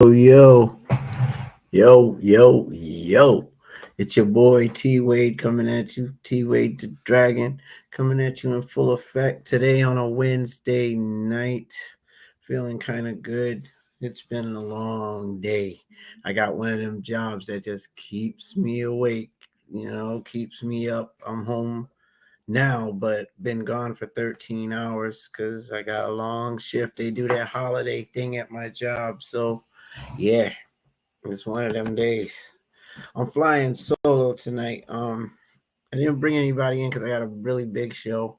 Yo, yo. It's your boy T.Wade coming at you. T.Wade the Dragon coming at you in full effect today on a Wednesday night. Feeling kind of good. It's been a long day. I got one of them jobs that just keeps me awake, keeps me up. I'm home now, but been gone for 13 hours because I got a long shift. They do that holiday thing at my job. So, yeah, it's one of them days. I'm flying solo tonight. I didn't bring anybody in because I got a really big show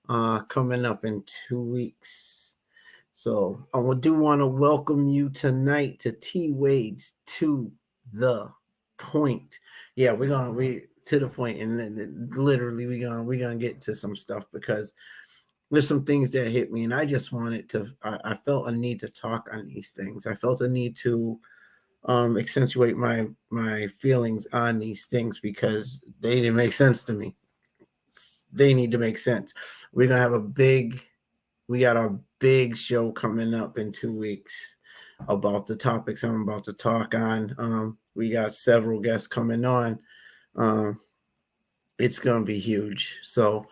coming up in 2 weeks. So I do want to welcome you tonight to T Wade's To the Point. Yeah, we're gonna we to the point, and then literally we're gonna get to some stuff because there's some things that hit me, and I just wanted to. I felt a need to talk on these things. I felt a need to accentuate my feelings on these things because they didn't make sense to me. They need to make sense. We're gonna have we got a big show coming up in 2 weeks about the topics I'm about to talk on. We got several guests coming on. Um, it's gonna be huge. So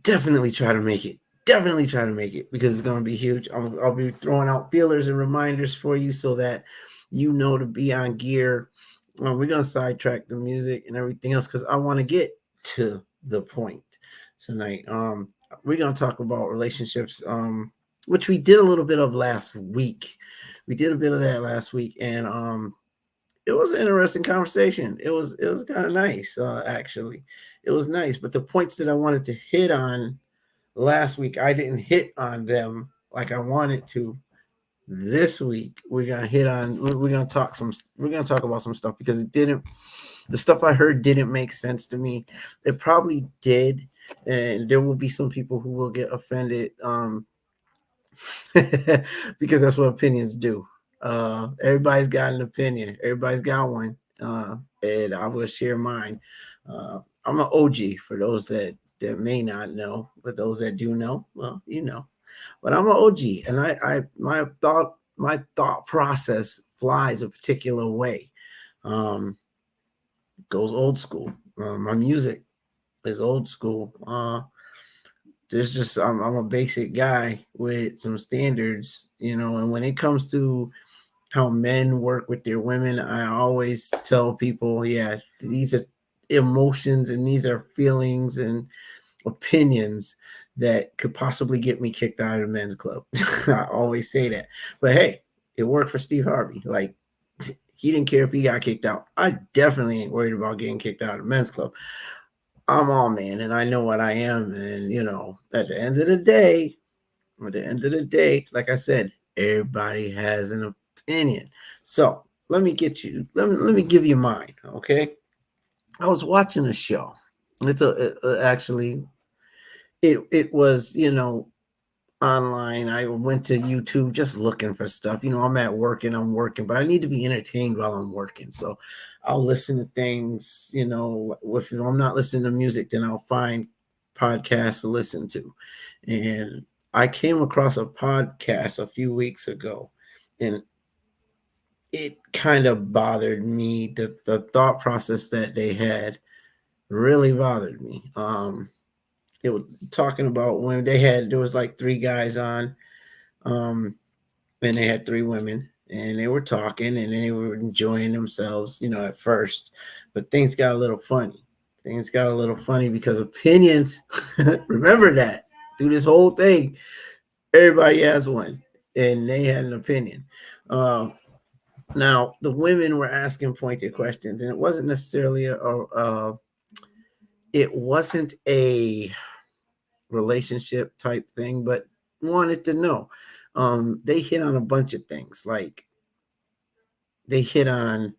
definitely try to make it. Definitely try to make it because it's going to be huge. I'll be throwing out feelers and reminders for you so that you know to be on gear. We're going to sidetrack the music and everything else because I want to get to the point tonight. We're going to talk about relationships, which we did a little bit of last week. We did a bit of that last week, and it was an interesting conversation. It was kind of nice, actually. It was nice, but the points that I wanted to hit on last week, I didn't hit on them like I wanted to. This week, we're gonna hit on. We're gonna talk some. We're gonna talk about some stuff because it didn't. The stuff I heard didn't make sense to me. It probably did, and there will be some people who will get offended. Because that's what opinions do. Everybody's got an opinion. Everybody's got one, and I will share mine. I'm an OG for those that may not know, but those that do know, well, you know. But I'm an OG, and I my thought process flies a particular way. Um, Goes old school. My music is old school. There's just I'm a basic guy with some standards, and when it comes to how men work with their women, I always tell people, yeah, these are emotions and these are feelings and opinions that could possibly get me kicked out of the men's club. I always say that. But hey, it worked for Steve Harvey. Like, he didn't care if he got kicked out. I definitely ain't worried about getting kicked out of the men's club. I'm all man and I know what I am. And, at the end of the day, like I said, everybody has an opinion. So let me give you mine. Okay. I was watching a show. Actually, it was, online. I went to YouTube just looking for stuff. I'm at work and I'm working, but I need to be entertained while I'm working. So I'll listen to things, if I'm not listening to music, then I'll find podcasts to listen to. And I came across a podcast a few weeks ago, and it kind of bothered me. The thought process that they had really bothered me. It was talking about when there was like three guys on, um, and they had three women, and they were talking and they were enjoying themselves, at first, but things got a little funny. Things got a little funny because opinions, remember that through this whole thing, everybody has one, and they had an opinion. Um, Now the women were asking pointed questions, and it wasn't a relationship type thing, but wanted to know. They hit on a bunch of things. Like, they hit on,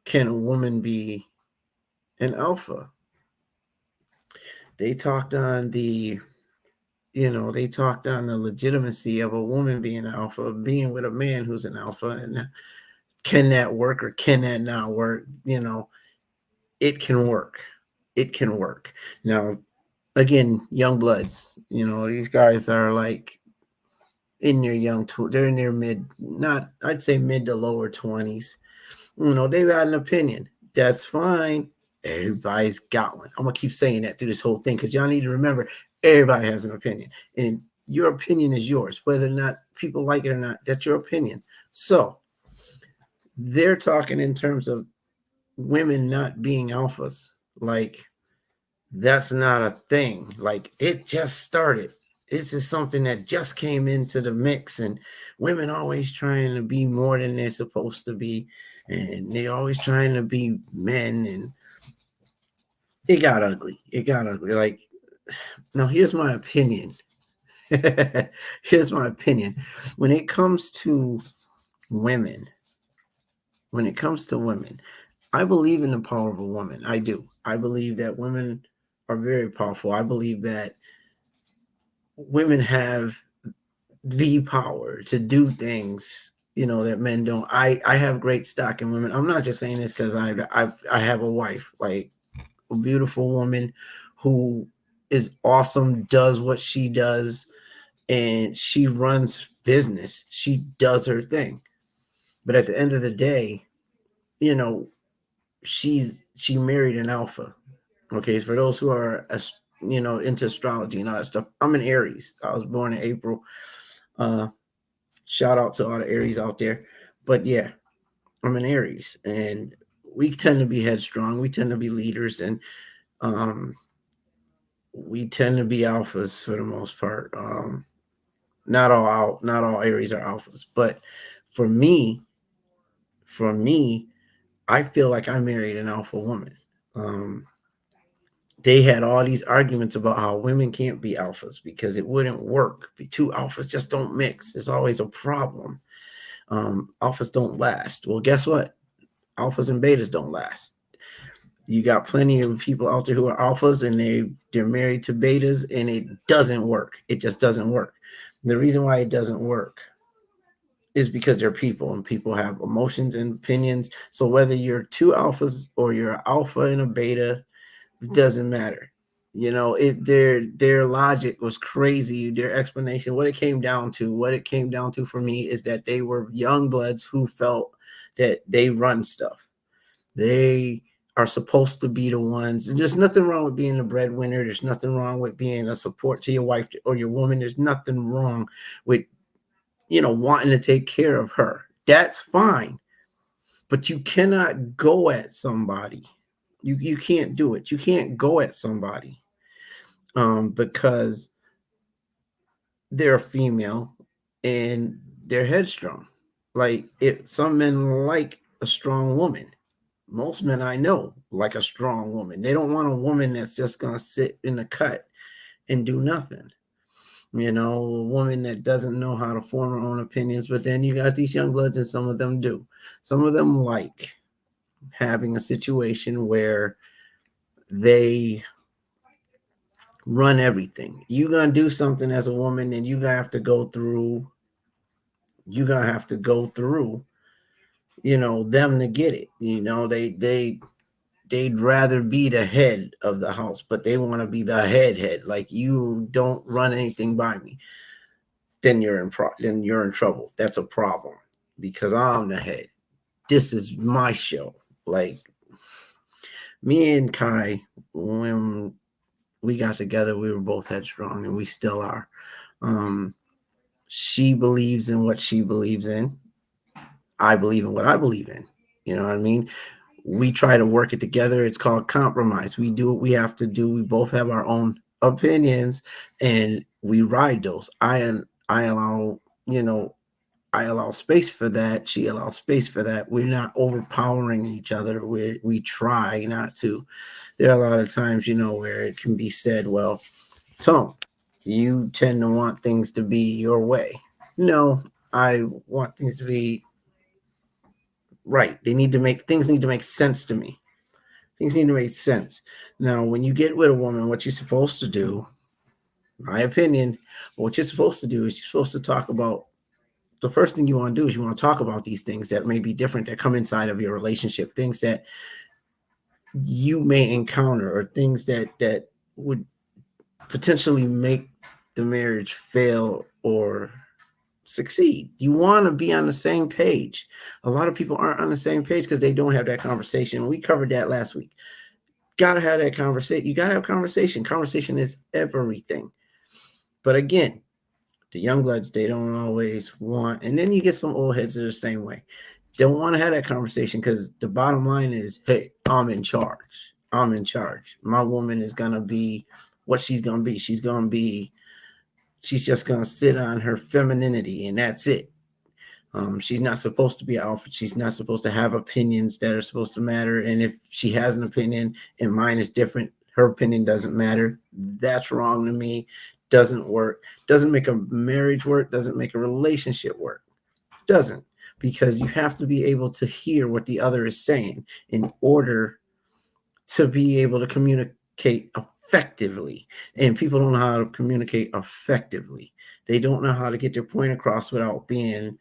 can a woman be an alpha? They talked on they talked on the legitimacy of a woman being an alpha, being with a man who's an alpha, and can that work or can that not work? It can work. It can work. Now, again, young bloods, these guys are like in their they're in their not, I'd say mid to lower 20s. They've got an opinion. That's fine. Everybody's got one. I'm gonna keep saying that through this whole thing because y'all need to remember everybody has an opinion, and your opinion is yours, whether or not people like it or not. That's your opinion. So they're talking in terms of women not being alphas. Like, that's not a thing. Like, it just started. This is something that just came into the mix, and women always trying to be more than they're supposed to be, and they're always trying to be men, and it got ugly. It got ugly. Like, now here's my opinion. Here's my opinion. When it comes to women, when it comes to women, I believe in the power of a woman. I do. I believe that women are very powerful. I believe that women have the power to do things, that men don't. I have great stock in women. I'm not just saying this because I have a wife, like a beautiful woman who is awesome, does what she does, and she runs business. She does her thing. But at the end of the day, you know, she married an alpha. Okay, for those who are into astrology and all that stuff, I'm an Aries. I was born in April. Uh, Shout out to all the Aries out there. But yeah, I'm an Aries, and we tend to be headstrong. We tend to be leaders, and um, we tend to be alphas for the most part. Not all Aries are alphas, but for me, for me, I feel like I married an alpha woman. Um, they had all these arguments about how women can't be alphas because it wouldn't work. Be two alphas just don't mix. There's always a problem. Alphas don't last. Well, guess what? Alphas and betas don't last. You got plenty of people out there who are alphas and they're married to betas, and it doesn't work. It just doesn't work. The reason why it doesn't work is because they're people, and people have emotions and opinions. So whether you're two alphas or you're an alpha and a beta, it doesn't matter. Their logic was crazy. Their explanation, what it came down to for me is that they were young bloods who felt that they run stuff. They are supposed to be the ones. There's nothing wrong with being a breadwinner. There's nothing wrong with being a support to your wife or your woman. There's nothing wrong with, wanting to take care of her. That's fine. But you cannot go at somebody. You can't do it. You can't go at somebody because they're a female and they're headstrong. Like, some men like a strong woman. Most men I know like a strong woman. They don't want a woman that's just gonna sit in the cut and do nothing. A woman that doesn't know how to form her own opinions. But then you got these young bloods, and some of them do. Some of them like having a situation where they run everything. You're gonna do something as a woman, and you're gonna have to go through. You're gonna have to go through. Them to get it. They'd rather be the head of the house, but they want to be the head. Like, you don't run anything by me, then you're in trouble. That's a problem because I'm the head. This is my show. Like, me and Kai, when we got together, we were both headstrong, and we still are. She believes in what she believes in. I believe in what I believe in. You know what I mean? We try to work it together. It's called compromise. We do what we have to do. We both have our own opinions, and we ride those. I allow, I allow space for that. She allows space for that. We're not overpowering each other. We try not to. There are a lot of times, where it can be said, well, Tom, you tend to want things to be your way. No, I want things to be right. Things need to make sense to me. Things need to make sense. Now, when you get with a woman, what you're supposed to do, my opinion, what you're supposed to do is you're supposed to talk about, the first thing you want to do is you want to talk about these things that may be different, that come inside of your relationship, things that you may encounter, or things that would potentially make the marriage fail or succeed. You want to be on the same page. A lot of people aren't on the same page because they don't have that conversation. We covered that last week. Gotta have that conversation. You gotta have conversation. Conversation is everything. But again, the young bloods, they don't always want, and then you get some old heads that are the same way. Don't want to have that conversation because the bottom line is, hey, I'm in charge. I'm in charge. My woman is gonna be what she's gonna be. She's just gonna sit on her femininity, and that's it. She's not supposed to be alpha. She's not supposed to have opinions that are supposed to matter. And if she has an opinion and mine is different, her opinion doesn't matter. That's wrong to me. Doesn't work. Doesn't make a marriage work. Doesn't make a relationship work. Doesn't. Because you have to be able to hear what the other is saying in order to be able to communicate effectively. And people don't know how to communicate effectively. They don't know how to get their point across without being,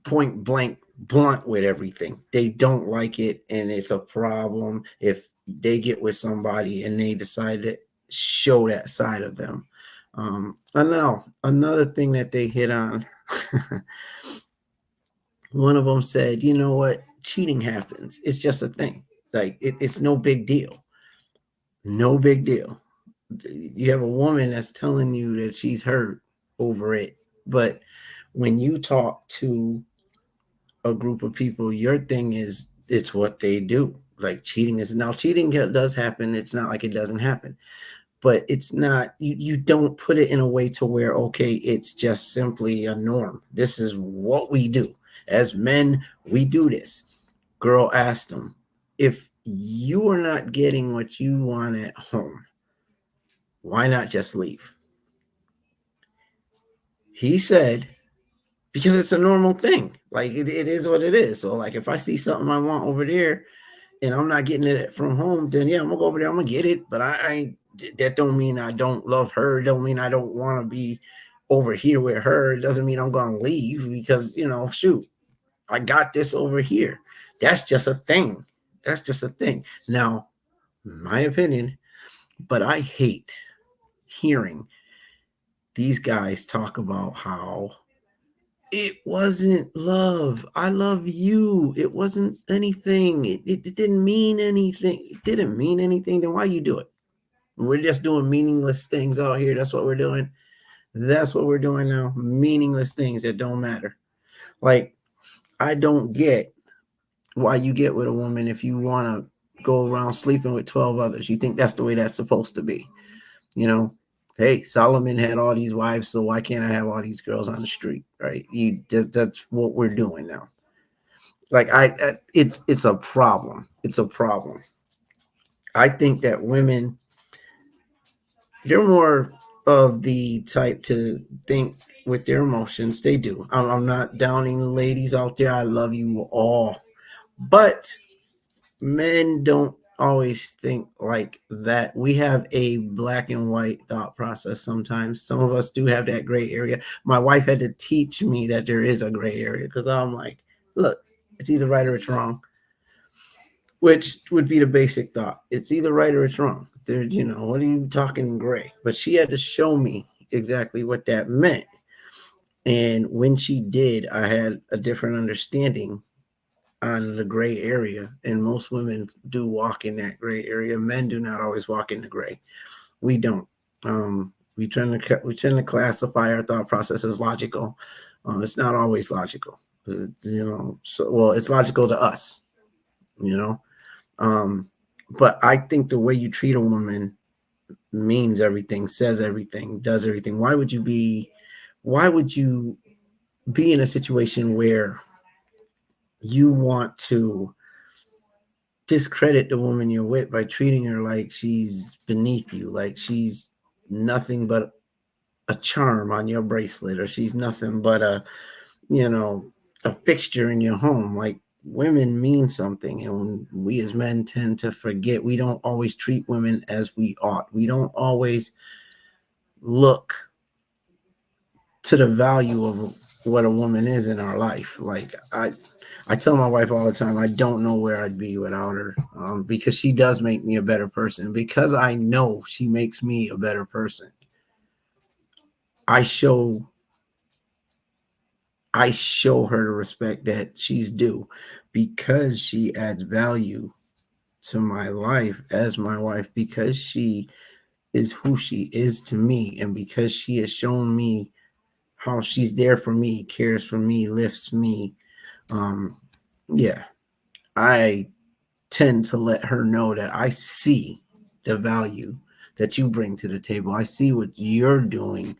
point blank blunt with everything. They don't like it, and it's a problem if they get with somebody and they decide to show that side of them. And now another thing that they hit on, one of them said, you know what, cheating happens. It's just a thing. Like it's no big deal. No big deal. You have a woman that's telling you that she's hurt over it, but when you talk to a group of people, your thing is it's what they do. Like cheating does happen. It's not like it doesn't happen, but it's not, you don't put it in a way to where, okay, it's just simply a norm. This is what we do as men. We do this. Girl asked him, if you are not getting what you want at home, why not just leave? He said, because it's a normal thing. Like it is what it is. So like if I see something I want over there and I'm not getting it from home, then yeah, I'm gonna go over there. I'm gonna get it. But I that don't mean I don't love her. Don't mean I don't want to be over here with her. It doesn't mean I'm gonna leave because shoot, I got this over here. That's just a thing. That's just a thing. Now, my opinion, but I hate hearing these guys talk about how it wasn't love. I love you. It wasn't anything. It didn't mean anything. It didn't mean anything. Then why you do it? We're just doing meaningless things out here. That's what we're doing. That's what we're doing now. Meaningless things that don't matter. Like, I don't get why you get with a woman if you want to go around sleeping with 12 others. You think that's the way that's supposed to be. Hey, Solomon had all these wives, so why can't I have all these girls on the street? Right? That's what we're doing now. Like it's a problem. It's a problem. I think that women, they're more of the type to think with their emotions. They do. I'm not downing the ladies out there. I love you all, but men don't always think like that. We have a black and white thought process sometimes. Some of us do have that gray area. My wife had to teach me that there is a gray area because I'm like, look, it's either right or it's wrong, which would be the basic thought. It's either right or it's wrong. There, what are you talking gray? But she had to show me exactly what that meant. And when she did, I had a different understanding on the gray area, and most women do walk in that gray area. Men do not always walk in the gray. We don't. We tend to classify our thought process as logical. It's not always logical. It's logical to us. But I think the way you treat a woman means everything, says everything, does everything. Why would you be in a situation where you want to discredit the woman you're with by treating her like she's beneath you, like she's nothing but a charm on your bracelet, or she's nothing but a fixture in your home? Like, women mean something, and we as men tend to forget. We don't always treat women as we ought. We don't always look to the value of what a woman is in our life. Like I tell my wife all the time, I don't know where I'd be without her, because she does make me a better person. Because I know she makes me a better person, I show I show her the respect that she's due because she adds value to my life as my wife, because she is who she is to me, and because she has shown me how she's there for me, cares for me, lifts me. Um, yeah, I tend to let her know that I see the value that you bring to the table. I see what you're doing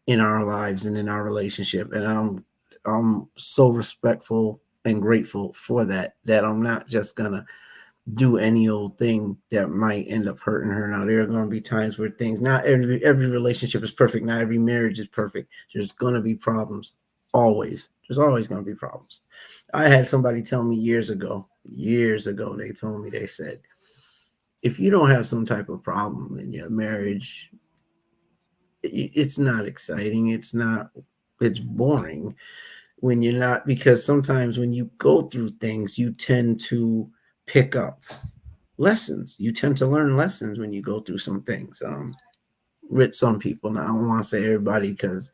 in our lives and in our relationship, and I'm so respectful and grateful for that, that I'm not just gonna do any old thing that might end up hurting her. Now there are going to be times where things, not every relationship is perfect, not every marriage is perfect. There's going to be problems, always. There's always going to be problems. I had somebody tell me years ago, they told me, they said, if you don't have some type of problem in your marriage, it's not exciting. It's boring when you're not, because sometimes when you go through things, you tend to pick up lessons. You tend to learn lessons when you go through some things. With some people, now I don't want to say everybody because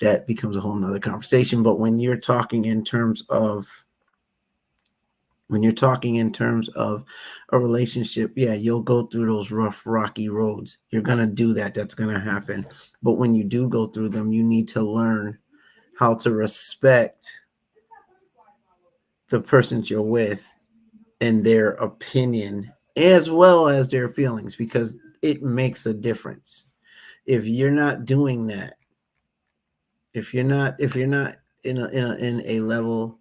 that becomes a whole nother conversation. But when you're talking in terms of a relationship, yeah, you'll go through those rough, rocky roads. You're gonna do that. That's gonna happen. But when you do go through them, you need to learn how to respect the persons you're with and their opinion as well as their feelings, because it makes a difference. If you're not doing that, if you're not in a level,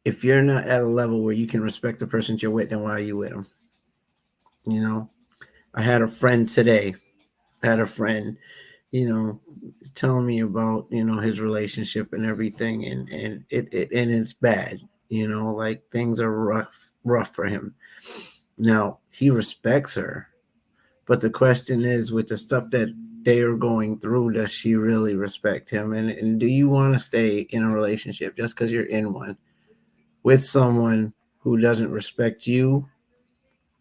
if you're not at a level where you can respect the person you're with, then why are you with them? You know, I had a friend today. I had a friend, you know, telling me about, his relationship and everything, and it's bad. Like things are rough for him. Now he respects her, but the question is, with the stuff that they are going through, does she really respect him? And do you want to stay in a relationship just because you're in one with someone who doesn't respect you,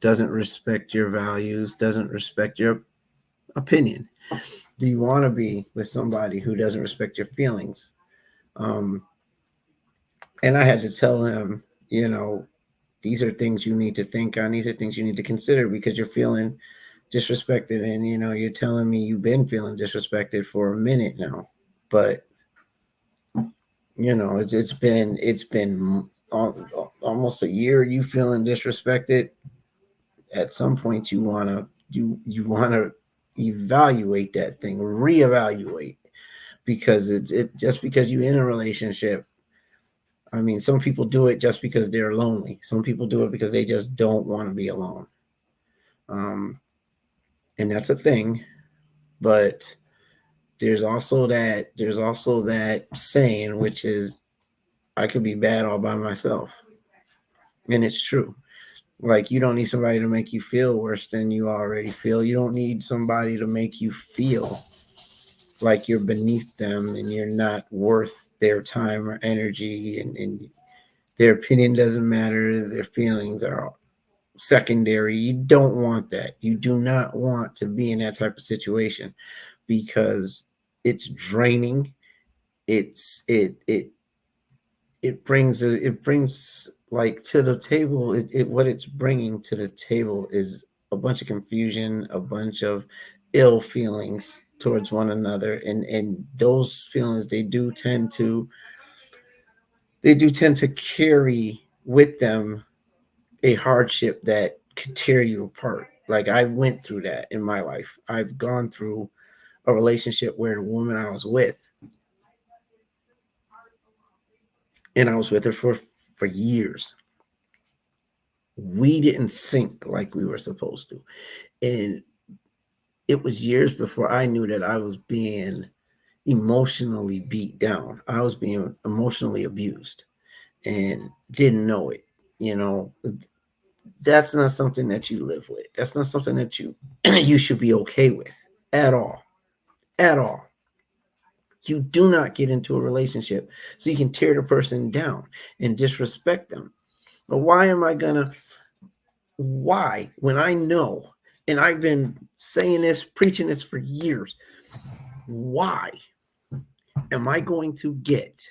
doesn't respect your values, doesn't respect your opinion? Do you want to be with somebody who doesn't respect your feelings? Um, and I had to tell him, these are things you need to think on. These are things you need to consider, because you're feeling disrespected, and you're telling me you've been feeling disrespected for a minute now. But it's been almost a year you feeling disrespected. At some point you want to evaluate that thing, reevaluate, because it just because you're in a relationship. I mean, some people do it just because they're lonely. Some people do it because they just don't want to be alone. um and that's a thing. But there's also that saying, which is, I could be bad all by myself. And it's true. Like, you don't need somebody to make you feel worse than you already feel. You don't need somebody to make you feel like you're beneath them and you're not worth their time or energy, and their opinion doesn't matter, their feelings are secondary. You don't want that. You do not want to be in that type of situation, because it's draining. It brings like to the table, what it's bringing to the table is a bunch of confusion, a bunch of ill feelings towards one another, and those feelings, they do tend to carry with them a hardship that could tear you apart. Like, I went through that in my life. I've gone through a relationship where the woman I was with, and I was with her for years, we didn't sync like we were supposed to. And it was years before I knew that I was being emotionally beat down. I was being emotionally abused and didn't know it. You know, that's not something that you live with. That's not something that you should be okay with at all. At all. You do not get into a relationship so you can tear the person down and disrespect them. But why, when I know, and I've been saying this, preaching this for years, why? am I going to get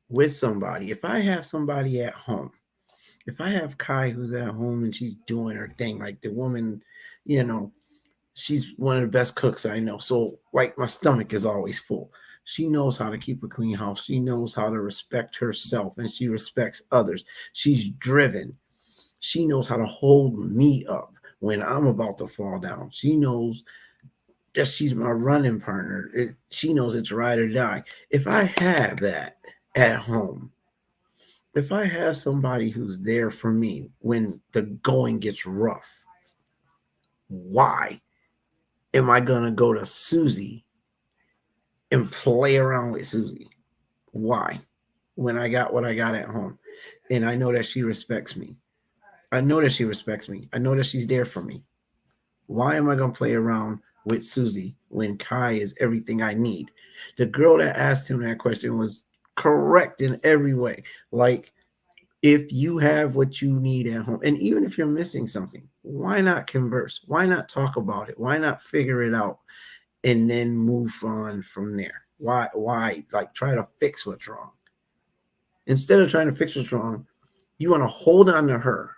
with somebody? If I have somebody at home, if I have Kai who's at home and she's doing her thing, like the woman, you know, she's one of the best cooks I know. So like my stomach is always full. She knows how to keep a clean house. She knows how to respect herself and she respects others. She's driven. She knows how to hold me up when I'm about to fall down. She knows that she's my running partner. She knows it's ride or die. If I have that at home, if I have somebody who's there for me when the going gets rough, why am I going to go to Susie and play around with Susie? Why? When I got what I got at home. And I know that she respects me. I know that she respects me. I know that she's there for me. Why am I going to play around with Susie when Kai is everything I need? The girl that asked him that question was correct in every way. Like, if you have what you need at home, and even if you're missing something, why not converse? Why not talk about it? Why not figure it out and then move on from there? Why like try to fix what's wrong? Instead of trying to fix what's wrong, you want to hold on to her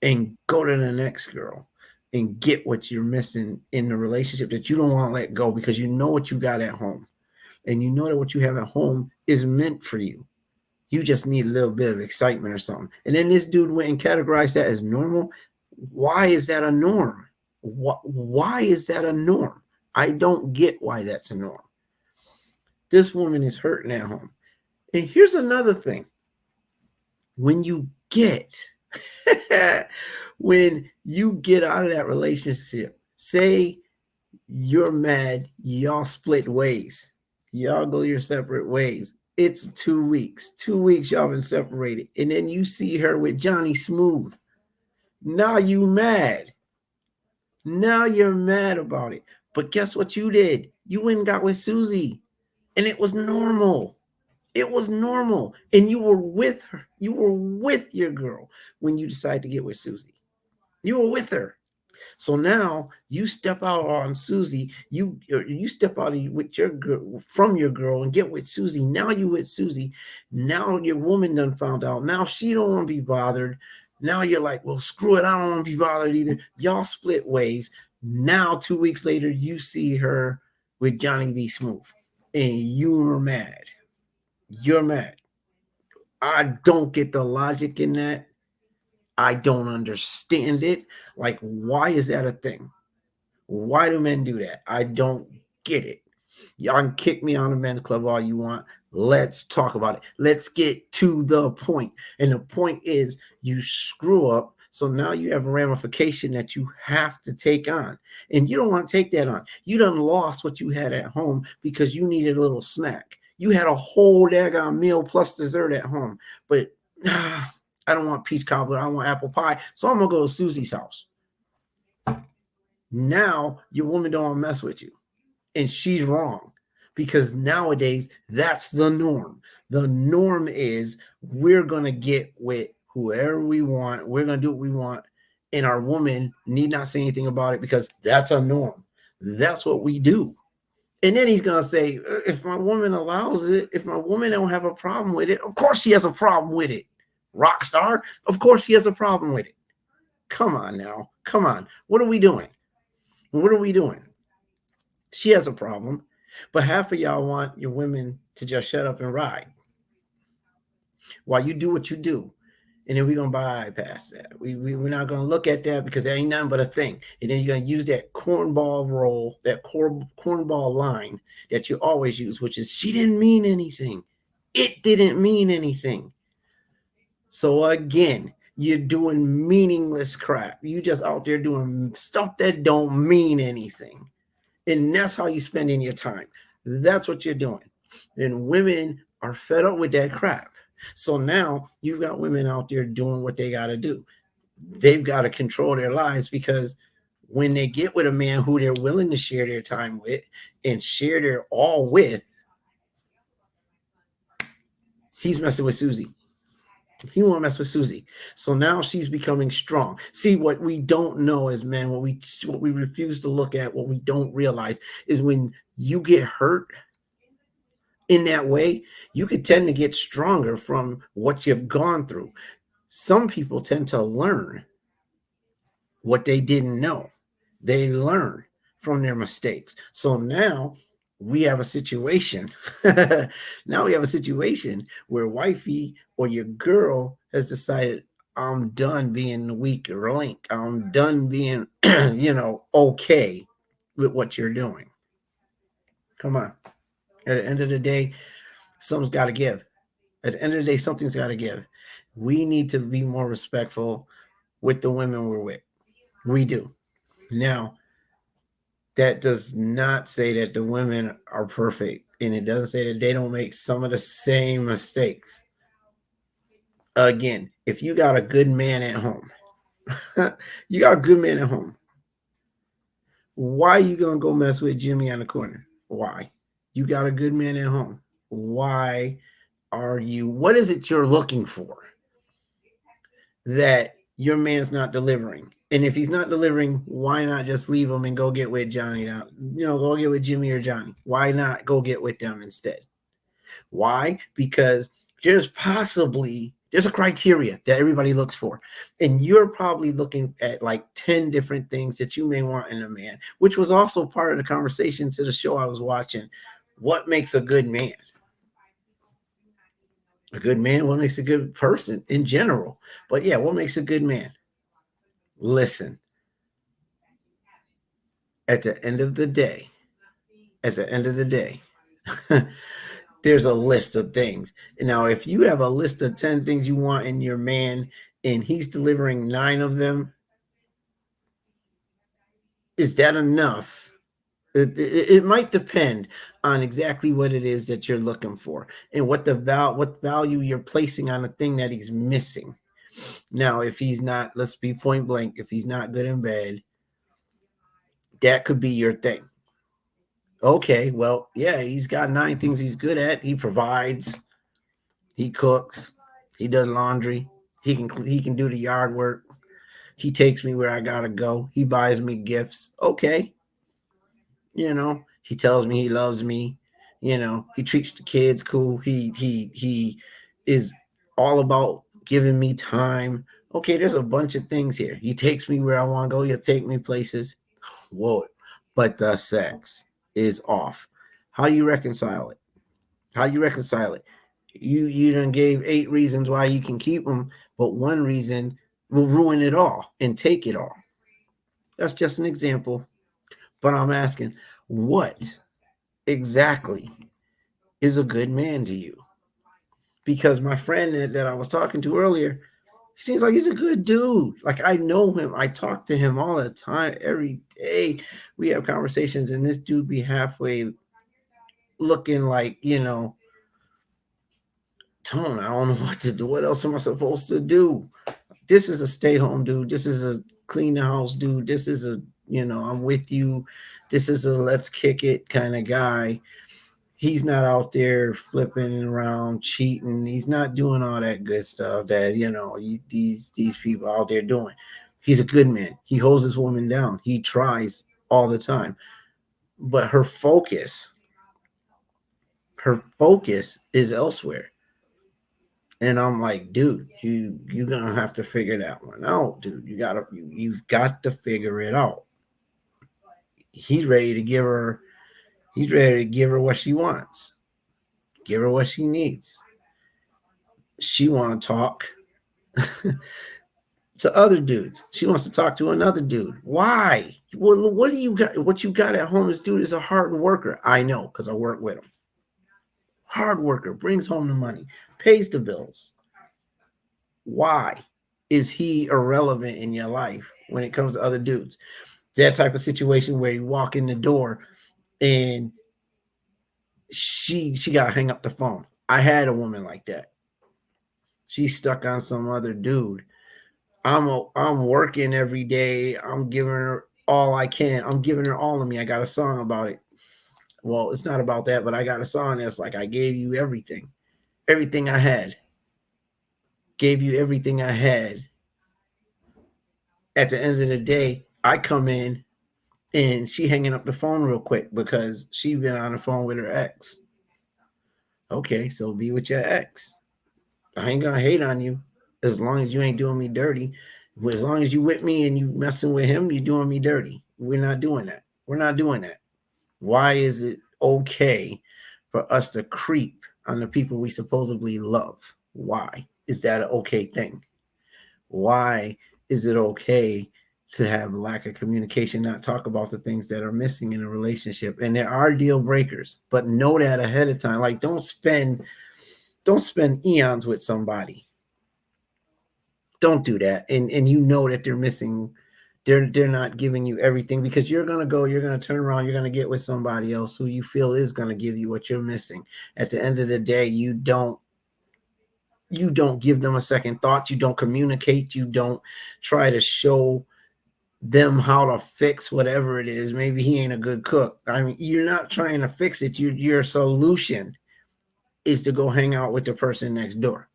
and go to the next girl and get what you're missing in the relationship that you don't want to let go because you know what you got at home. And you know that what you have at home is meant for you. You just need a little bit of excitement or something. And then this dude went and categorized that as normal. Why is that a norm? Why is that a norm? I don't get why that's a norm. This woman is hurting at home. And here's another thing. When you get when you get out of that relationship, say you're mad, y'all split ways. Y'all go your separate ways. It's 2 weeks. 2 weeks y'all been separated. And then you see her with Johnny Smooth. Now you mad. Now you're mad about it. But guess what you did? You went and got with Susie. And it was normal. It was normal. And you were with her. You were with your girl when you decided to get with Susie. You were with her. So now you step out on Susie. You step out with your girl from your girl and get with Susie. Now you with Susie. Now your woman done found out. Now she don't want to be bothered. Now you're like, well, screw it. I don't want to be bothered either. Y'all split ways. Now 2 weeks later, you see her with Johnny B. Smooth, and you're mad. You're mad. I don't get the logic in that. I don't understand it. Like, why is that a thing? Why do men do that? I don't get it. Y'all can kick me on the men's club all you want. Let's talk about it. Let's get to the point. And the point is you screw up. So now you have a ramification that you have to take on. And you don't want to take that on. You done lost what you had at home because you needed a little snack. You had a whole daggone meal plus dessert at home. But I don't want peach cobbler. I want apple pie. So I'm going to go to Susie's house. Now your woman don't want to mess with you. And she's wrong because nowadays that's the norm. The norm is we're going to get with whoever we want. We're going to do what we want. And our woman need not say anything about it because that's a norm. That's what we do. And then he's going to say, if my woman allows it, if my woman don't have a problem with it, of course she has a problem with it. Rock star, of course she has a problem with it. Come on now. Come on. What are we doing? What are we doing? She has a problem, but half of y'all want your women to just shut up and ride while you do what you do. And then we're going to bypass that. We're not going to look at that because that ain't nothing but a thing. And then you're going to use that cornball roll, that cornball line that you always use, which is she didn't mean anything. It didn't mean anything. So again, you're doing meaningless crap. You just out there doing stuff that don't mean anything. And that's how you're spending your time. That's what you're doing. And women are fed up with that crap. So now you've got women out there doing what they got to do. They've got to control their lives because when they get with a man who they're willing to share their time with and share their all with, he's messing with Susie. He won't mess with Susie. So now she's becoming strong. See, what we don't know as men, what we refuse to look at, what we don't realize is when you get hurt, In that way, you could tend to get stronger from what you've gone through. Some people tend to learn what they didn't know. They learn from their mistakes. So now we have a situation. Now we have a situation where wifey or your girl has decided, I'm done being the weaker link. I'm done being, okay with what you're doing. Come on. At the end of the day, something's got to give. At the end of the day, something's got to give. We need to be more respectful with the women we're with. We do. Now, that does not say that the women are perfect, and it doesn't say that they don't make some of the same mistakes. Again, if you got a good man at home, you got a good man at home, why are you gonna go mess with Jimmy on the corner? Why? You got a good man at home. Why are you? What is it you're looking for that your man's not delivering? And if he's not delivering, why not just leave him and go get with Johnny now? Go get with Jimmy or Johnny. Why not go get with them instead? Why? Because there's a criteria that everybody looks for. And you're probably looking at like 10 different things that you may want in a man, which was also part of the conversation to the show I was watching. What makes a good man? A good man, what makes a good person in general? But yeah, what makes a good man? Listen, at the end of the day, at the end of the day, there's a list of things. Now, if you have a list of 10 things you want in your man and he's delivering 9 of them, is that enough? It might depend on exactly what it is that you're looking for and what value you're placing on the thing that he's missing. Now, if he's not, let's be point blank, if he's not good in bed, that could be your thing. Okay, well, yeah, he's got 9 things he's good at. He provides, he cooks, he does laundry, he can do the yard work. He takes me where I gotta go. He buys me gifts. Okay, he tells me he loves me. He treats the kids cool. He is all about giving me time. Okay, there's a bunch of things here. He takes me where I want to go. He'll take me places. Whoa, but the sex is off. How do you reconcile it? How do you reconcile it? You done gave 8 reasons why you can keep them, but one reason will ruin it all and take it all. That's just an example. But I'm asking, what exactly is a good man to you? Because my friend that I was talking to earlier, he seems like he's a good dude. Like, I know him. I talk to him all the time, every day. We have conversations, and this dude be halfway looking like, Tone, I don't know what to do. What else am I supposed to do? This is a stay home dude. This is a clean the house dude. This is a, I'm with you. This is a let's kick it kind of guy. He's not out there flipping around, cheating. He's not doing all that good stuff that, these people out there doing. He's a good man. He holds his woman down. He tries all the time. But her focus is elsewhere. And I'm like, dude, you're gonna have to figure that one out, dude. You've got to figure it out. He's ready to give her, he's ready to give her what she wants, give her what she needs. She wanna talk to other dudes. She wants to talk to another dude. Why? Well, what do you got? What you got at home? This dude is a hard worker. I know because I work with him. Hard worker, brings home the money, pays the bills. Why is he irrelevant in your life when it comes to other dudes? That type of situation where you walk in the door and she got to hang up the phone. I had a woman like that. She's stuck on some other dude. I'm working every day. I'm giving her all I can. I'm giving her all of me. I got a song about it. Well, it's not about that, but I got a song that's like I gave you everything. Everything I had. Gave you everything I had. At the end of the day, I come in and she hanging up the phone real quick because she been on the phone with her ex. Okay, so be with your ex. I ain't gonna hate on you as long as you ain't doing me dirty. As long as you with me and you messing with him, you're doing me dirty. We're not doing that. We're not doing that. Why is it okay for us to creep on the people we supposedly love? Why is that an okay thing? Why is it okay to have lack of communication, not talk about the things that are missing in a relationship? And there are deal breakers, but know that ahead of time. Like don't spend eons with somebody. Don't do that. And you know that they're missing, they're not giving you everything, because you're gonna turn around, you're gonna get with somebody else who you feel is gonna give you what you're missing. At the end of the day, you don't give them a second thought, you don't communicate, you don't try to show them how to fix whatever it is. Maybe he ain't a good cook. I mean, you're not trying to fix it. Your solution is to go hang out with the person next door,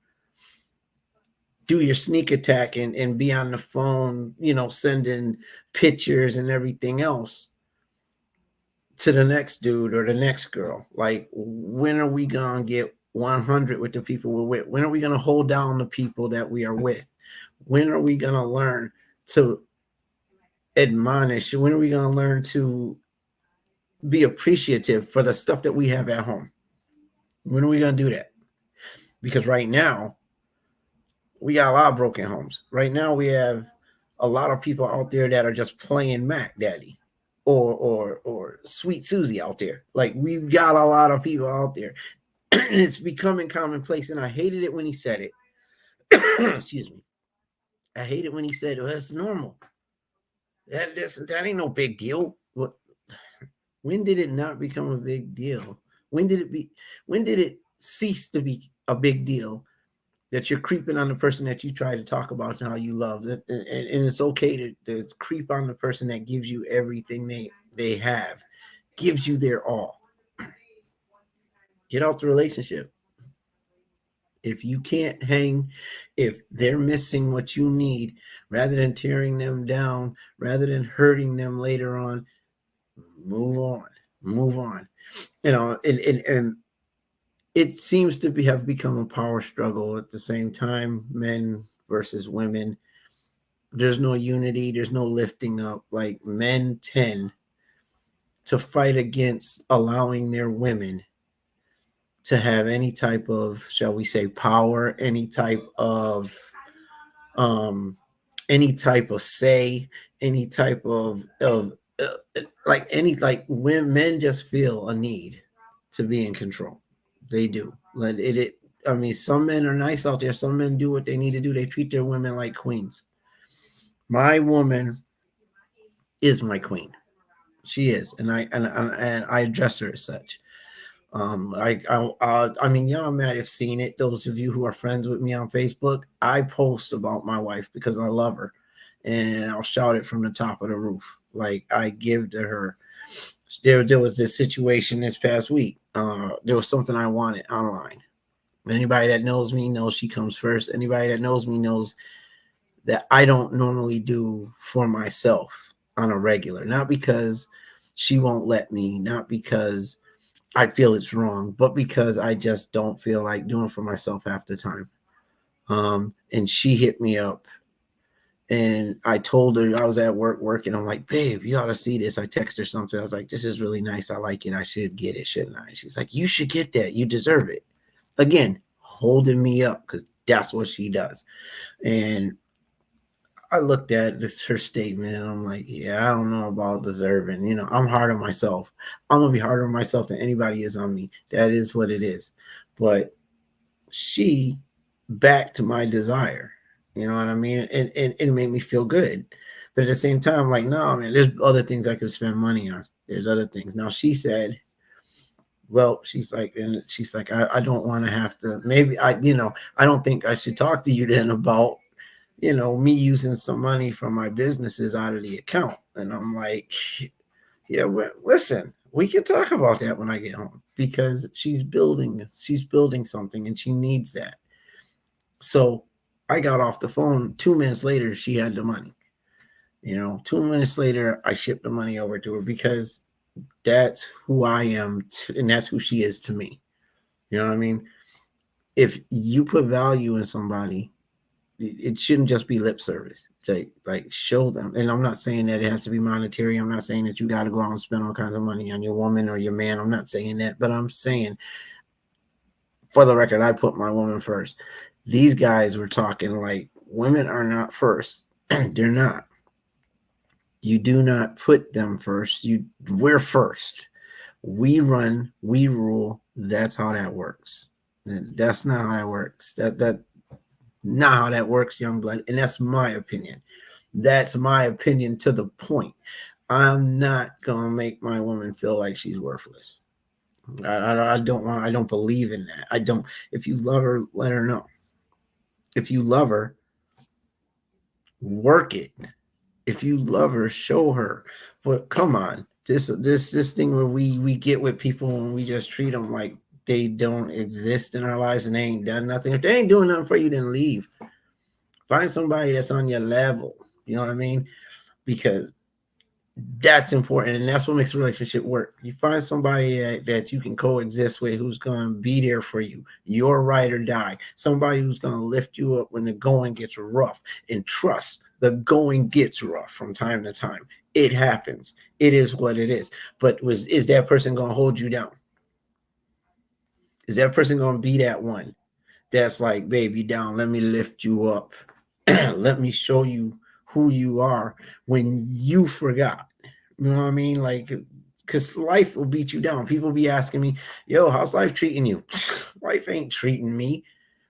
do your sneak attack, and be on the phone, sending pictures and everything else to the next dude or the next girl. Like, when are we gonna get 100 with the people we're with? When are we gonna hold down the people that we are with? When are we gonna learn to admonish? When are we gonna learn to be appreciative for the stuff that we have at home? When are we gonna do that? Because right now we got a lot of broken homes. Right now we have a lot of people out there that are just playing Mac Daddy or Sweet Susie out there. Like, we've got a lot of people out there. And it's becoming commonplace. And I hated it when he said it. Excuse me. I hate it when he said, well, it's normal. That ain't no big deal. What, when did it not become a big deal? When did it cease to be a big deal that you're creeping on the person that you try to talk about and how you love? And it's okay to creep on the person that gives you everything they have, gives you their all. Get out the relationship. If you can't hang, if they're missing what you need, rather than tearing them down, rather than hurting them later on, move on. Move on. And it seems to have become a power struggle at the same time, men versus women. There's no unity, there's no lifting up. Like, men tend to fight against allowing their women to have any type of, shall we say, power, um any type of say, any type of like, any, like, when men just feel a need to be in control. They do. Like, it I mean, some men are nice out there. Some men do what they need to do. They treat their women like queens. My woman is my queen. She is, and I address her as such. I mean, y'all might have seen it. Those of you who are friends with me on Facebook, I post about my wife because I love her, and I'll shout it from the top of the roof. Like, I give to her. There was this situation this past week. There was something I wanted online. Anybody that knows me knows she comes first. Anybody that knows me knows that I don't normally do for myself on a regular. Not because she won't let me, not because I feel it's wrong, but because I just don't feel like doing for myself half the time. And she hit me up, and I told her I was at work working. I'm like, babe, you ought to see this. I text her something. I was like, this is really nice. I like it. I should get it, shouldn't I? She's like, you should get that. You deserve it. Again, holding me up, because that's what she does. And I looked at this, her statement, and I'm like, yeah, I don't know about deserving. I'm hard on myself. I'm gonna be harder on myself than anybody is on me. That is what it is. But she backed my desire. You know what I mean? And it made me feel good. But at the same time, I'm like, no, man, there's other things I could spend money on. There's other things. Now she said, well, she's like, I don't want to have to, maybe I don't think I should talk to you then about, me using some money from my businesses out of the account. And I'm like, yeah, well, listen, we can talk about that when I get home, because she's building something and she needs that. So I got off the phone. 2 minutes later, she had the money. 2 minutes later, I shipped the money over to her, because that's who I am, and that's who she is to me. You know what I mean? If you put value in somebody, it shouldn't just be lip service. Like show them. And I'm not saying that it has to be monetary. I'm not saying that you got to go out and spend all kinds of money on your woman or your man. I'm not saying that, but I'm saying, for the record, I put my woman first. These guys were talking like women are not first. They're not. You do not put them first. We're first. We run, we rule. That's how that works. That's not how it works. That not how that works, young blood. And that's my opinion. That's my opinion to the point. I'm not gonna make my woman feel like she's worthless. I don't want. I don't believe in that. I don't. If you love her, let her know. If you love her, work it. If you love her, show her. But come on, this thing where we get with people and we just treat them like they don't exist in our lives and they ain't done nothing. If they ain't doing nothing for you, then leave. Find somebody that's on your level. You know what I mean? Because that's important, and that's what makes a relationship work. You find somebody that you can coexist with, who's going to be there for you, your ride or die, somebody who's going to lift you up when the going gets rough. And trust, the going gets rough from time to time. It happens. It is what it is. But is that person going to hold you down? Is that person going to be that one that's like, babe, you down, let me lift you up. Let me show you who you are when you forgot? You know what I mean? Like, because life will beat you down. People be asking me, yo, how's life treating you? Life ain't treating me.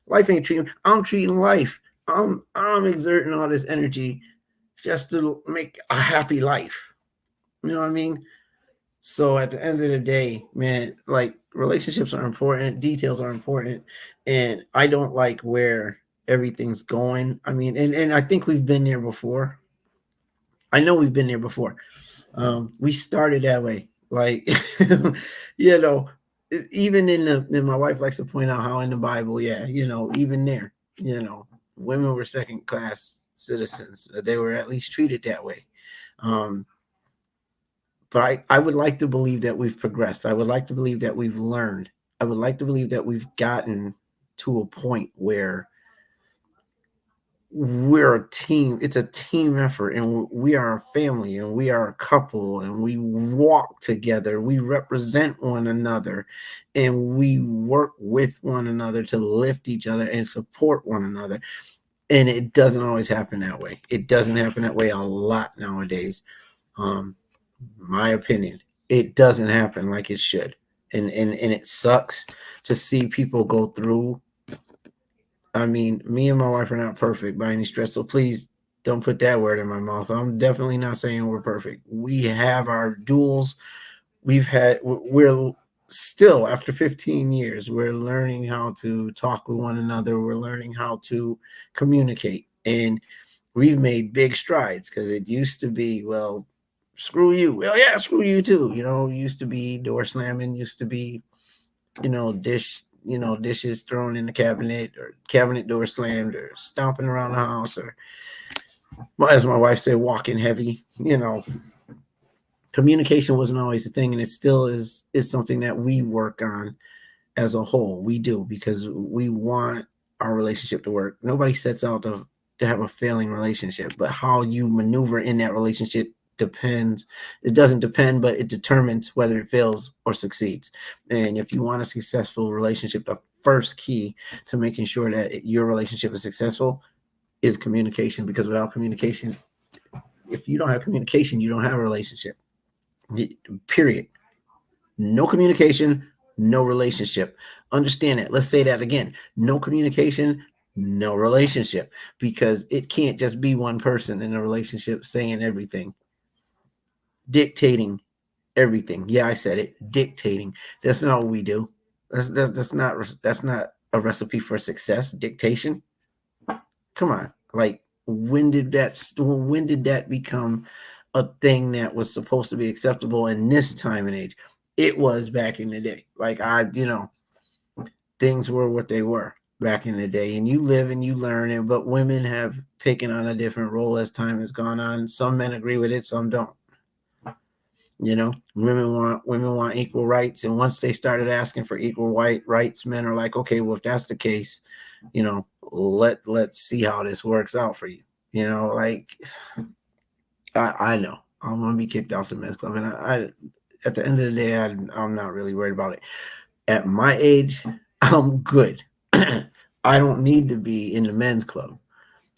Life ain't treating me. I'm treating life. I'm exerting all this energy just to make a happy life. You know what I mean? So at the end of the day, man, like relationships are important, details are important, and I don't like where everything's going. I mean, and I think we've been there before. I know we've been there before. We started that way, like you know, even my wife likes to point out how in the Bible, yeah, even there, women were second class citizens. They were at least treated that way. Um, but I would like to believe that we've progressed. I would like to believe that we've learned. I would like to believe that we've gotten to a point where we're a team. It's a team effort, and we are a family, and we are a couple, and we walk together. We represent one another, and we work with one another to lift each other and support one another. And it doesn't always happen that way. It doesn't happen that way a lot nowadays. My opinion, it doesn't happen like it should, and it sucks to see people go through. I mean, me and my wife are not perfect by any stretch, so please don't put that word in my mouth. I'm definitely not saying we're perfect. We have our duels. We're still, after 15 years, we're learning how to talk with one another. We're learning how to communicate, and we've made big strides, because it used to be, well, screw you. Well, yeah, screw you too. Used to be door slamming, used to be, dishes thrown in the cabinet, or cabinet door slammed, or stomping around the house, or, as my wife said, walking heavy. Communication wasn't always a thing, and it still is something that we work on as a whole. We do, because we want our relationship to work. Nobody sets out to have a failing relationship, but how you maneuver in that relationship depends. It doesn't depend, but it determines whether it fails or succeeds. And if you want a successful relationship, the first key to making sure that your relationship is successful is communication, because without communication, if you don't have communication, you don't have a relationship. Period. No communication, no relationship. Understand that. Let's say that again. No communication, no relationship, because it can't just be one person in a relationship saying everything, dictating everything. Yeah, I said it. Dictating. That's not what we do. That's not a recipe for success. Dictation. Come on. Like, when did that become a thing that was supposed to be acceptable in this time and age? It was back in the day. Like, things were what they were back in the day, and you live and you learn it. But women have taken on a different role as time has gone on. Some men agree with it, some don't. Women want equal rights, and once they started asking for equal white rights, men are like, okay, well, if that's the case, let's see how this works out for you. Like, I know I'm gonna be kicked off the men's club, and I at the end of the day, I'm not really worried about it. At my age, I'm good. I don't need to be in the men's club.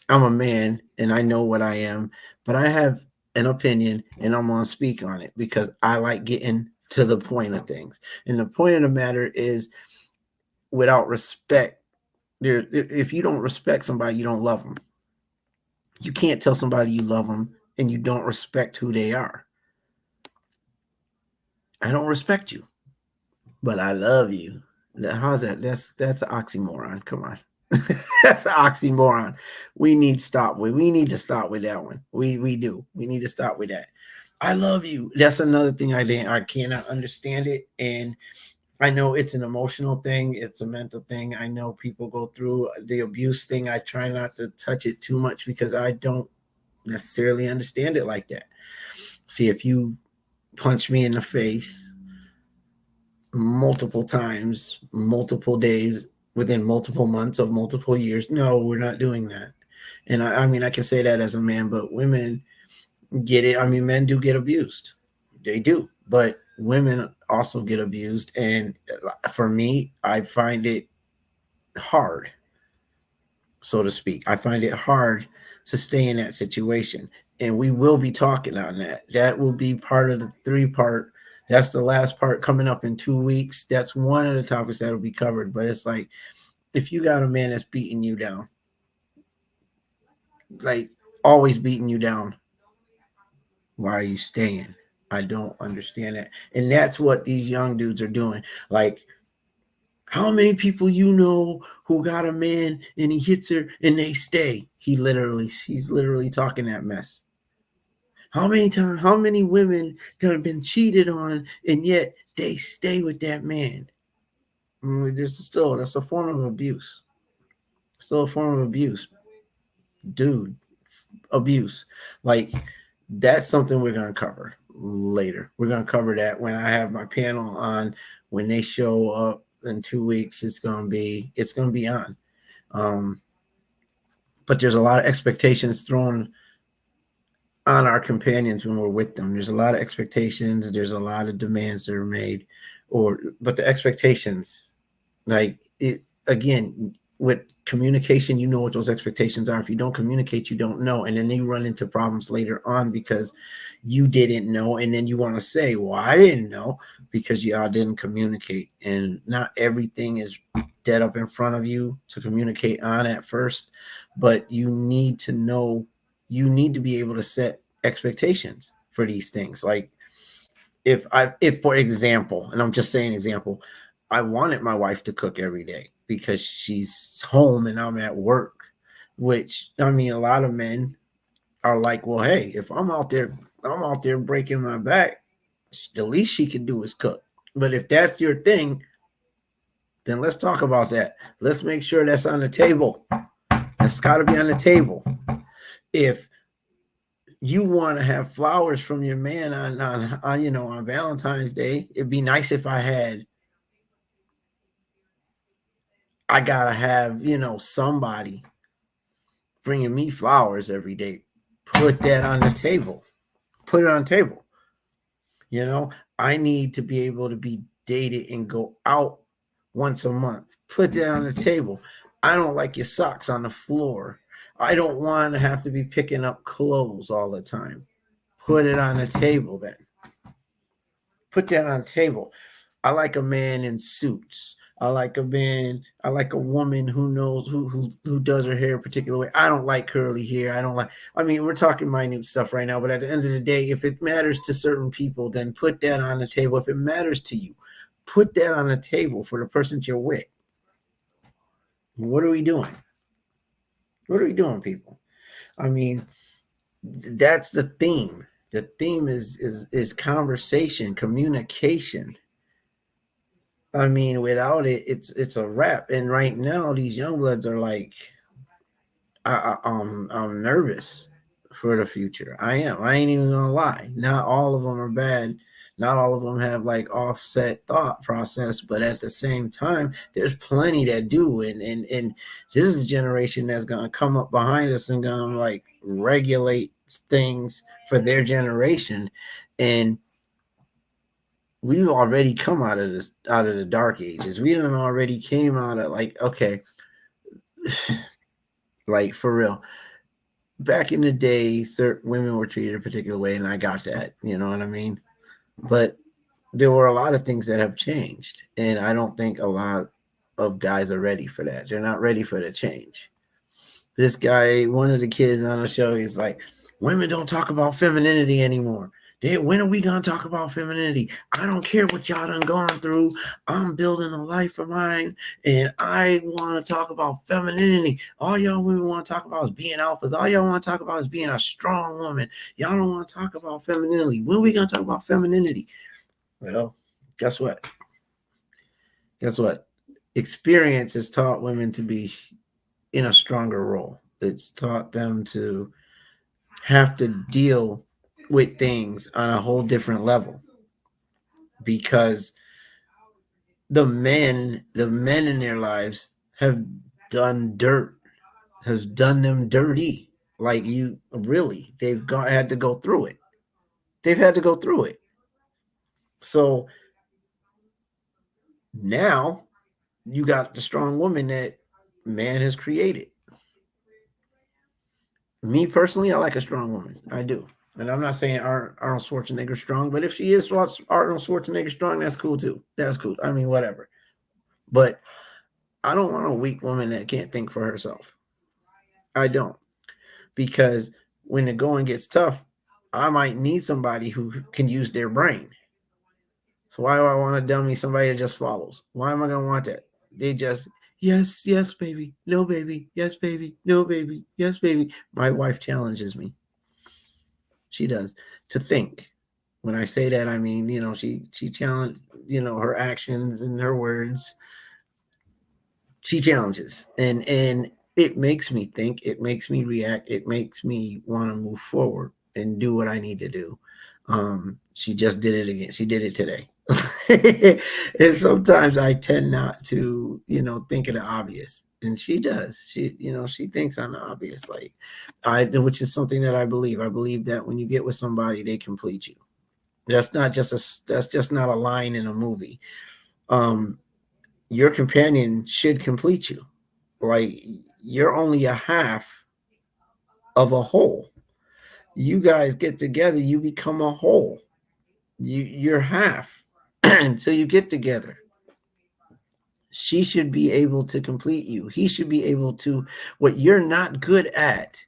I'm a man and I know what I am, but I have an opinion and I'm going to speak on it because I like getting to the point of things. And the point of the matter is, without respect, if you don't respect somebody, you don't love them. You can't tell somebody you love them and you don't respect who they are. I don't respect you, but I love you. How's that? That's an oxymoron. Come on. That's an oxymoron. We need to stop with that one. We do. We need to stop with that. I love you. That's another thing I cannot understand it. And I know it's an emotional thing, it's a mental thing. I know people go through the abuse thing. I try not to touch it too much because I don't necessarily understand it like that. See, if you punch me in the face multiple times, multiple days, within multiple months of multiple years, no, we're not doing that. And I mean, I can say that as a man, but women get it. I mean, men do get abused. They do. But women also get abused. And for me, I find it hard, so to speak. I find it hard to stay in that situation. And we will be talking on that. That will be part of the 3-part. That's the last part coming up in 2 weeks. That's one of the topics that will be covered. But it's like, if you got a man that's beating you down, like always beating you down, why are you staying? I don't understand that. And that's what these young dudes are doing. Like, how many people who got a man and he hits her and they stay? She's literally talking that mess. How many women that have been cheated on and yet they stay with that man? That's a form of abuse. Still a form of abuse, dude. Abuse. Like, that's something we're going to cover later. We're going to cover that when I have my panel on. When they show up in 2 weeks, it's going to be on. But there's a lot of expectations thrown on our companions when we're with them. There's a lot of expectations. There's a lot of demands that are made, but the expectations, like it again, with communication, you know what those expectations are. If you don't communicate, you don't know, and then you run into problems later on because you didn't know, and then you want to say, well, I didn't know, because y'all didn't communicate. And not everything is dead up in front of you to communicate on at first, but you need to know, you need to be able to set expectations for these things. Like, if for example, and I'm just saying example, I wanted my wife to cook every day because she's home and I'm at work, which, I mean, a lot of men are like, well, hey, if I'm out there breaking my back, the least she can do is cook. But if that's your thing, then let's talk about that. Let's make sure that's on the table. That's got to be on the table. If you want to have flowers from your man on Valentine's Day, it'd be nice if I gotta have somebody bringing me flowers every day. Put that on the table. Put it on the table. I need to be able to be dated and go out once a month. Put that on the table. I don't like your socks on the floor. I don't want to have to be picking up clothes all the time. Put it on the table then. Put that on the table. I like a man in suits. I like a woman who knows who does her hair a particular way. I don't like curly hair. I mean, we're talking minute stuff right now, but at the end of the day, if it matters to certain people, then put that on the table. If it matters to you, put that on the table for the person you're with. What are we doing? What are we doing, people? I mean, that's the theme. The theme is conversation, communication. I mean, without it, it's a wrap. And right now, these young bloods are like, I'm nervous for the future. I am. I ain't even gonna lie. Not all of them are bad. Not all of them have like offset thought process, but at the same time, there's plenty that do. And this is a generation that's gonna come up behind us and gonna like regulate things for their generation. And we've already come out of the dark ages. We done already came out of like, okay, like for real. Back in the day, certain women were treated a particular way, and I got that. You know what I mean? But there were a lot of things that have changed, and I don't think a lot of guys are ready for that. They're not ready for the change. This guy, one of the kids on the show, he's like, women don't talk about femininity anymore. When are we gonna talk about femininity? I don't care what y'all done gone through. I'm building a life of mine, and I want to talk about femininity. All y'all women want to talk about is being alphas. All y'all want to talk about is being a strong woman. Y'all don't want to talk about femininity. When are we gonna talk about femininity? Well, guess what? Guess what? Experience has taught women to be in a stronger role. It's taught them to have to deal with things on a whole different level because the men in their lives have done dirt, has done them dirty. Like you really, had to go through it. They've had to go through it. So now you got the strong woman that man has created. Me personally, I like a strong woman. I do. And I'm not saying Arnold Schwarzenegger strong, but if she is Arnold Schwarzenegger strong, that's cool too. That's cool. I mean, whatever. But I don't want a weak woman that can't think for herself. I don't. Because when the going gets tough, I might need somebody who can use their brain. So why do I want a dummy, somebody that just follows? Why am I going to want that? They just, yes, yes, baby. No, baby. Yes, baby. No, baby. Yes, baby. My wife challenges me. She does to think. When I say that, I mean, she challenged, her actions and her words. She challenges, and it makes me think. It makes me react. It makes me want to move forward and do what I need to do. She just did it again. She did it today. And sometimes I tend not to, think of the obvious. And she does. She thinks on the obvious, like which is something that I believe. I believe that when you get with somebody, they complete you. That's just not a line in a movie. Um, your companion should complete you. Like you're only a half of a whole. You guys get together, you become a whole. You're half until you get together. She should be able to complete you. He should be able to what you're not good at.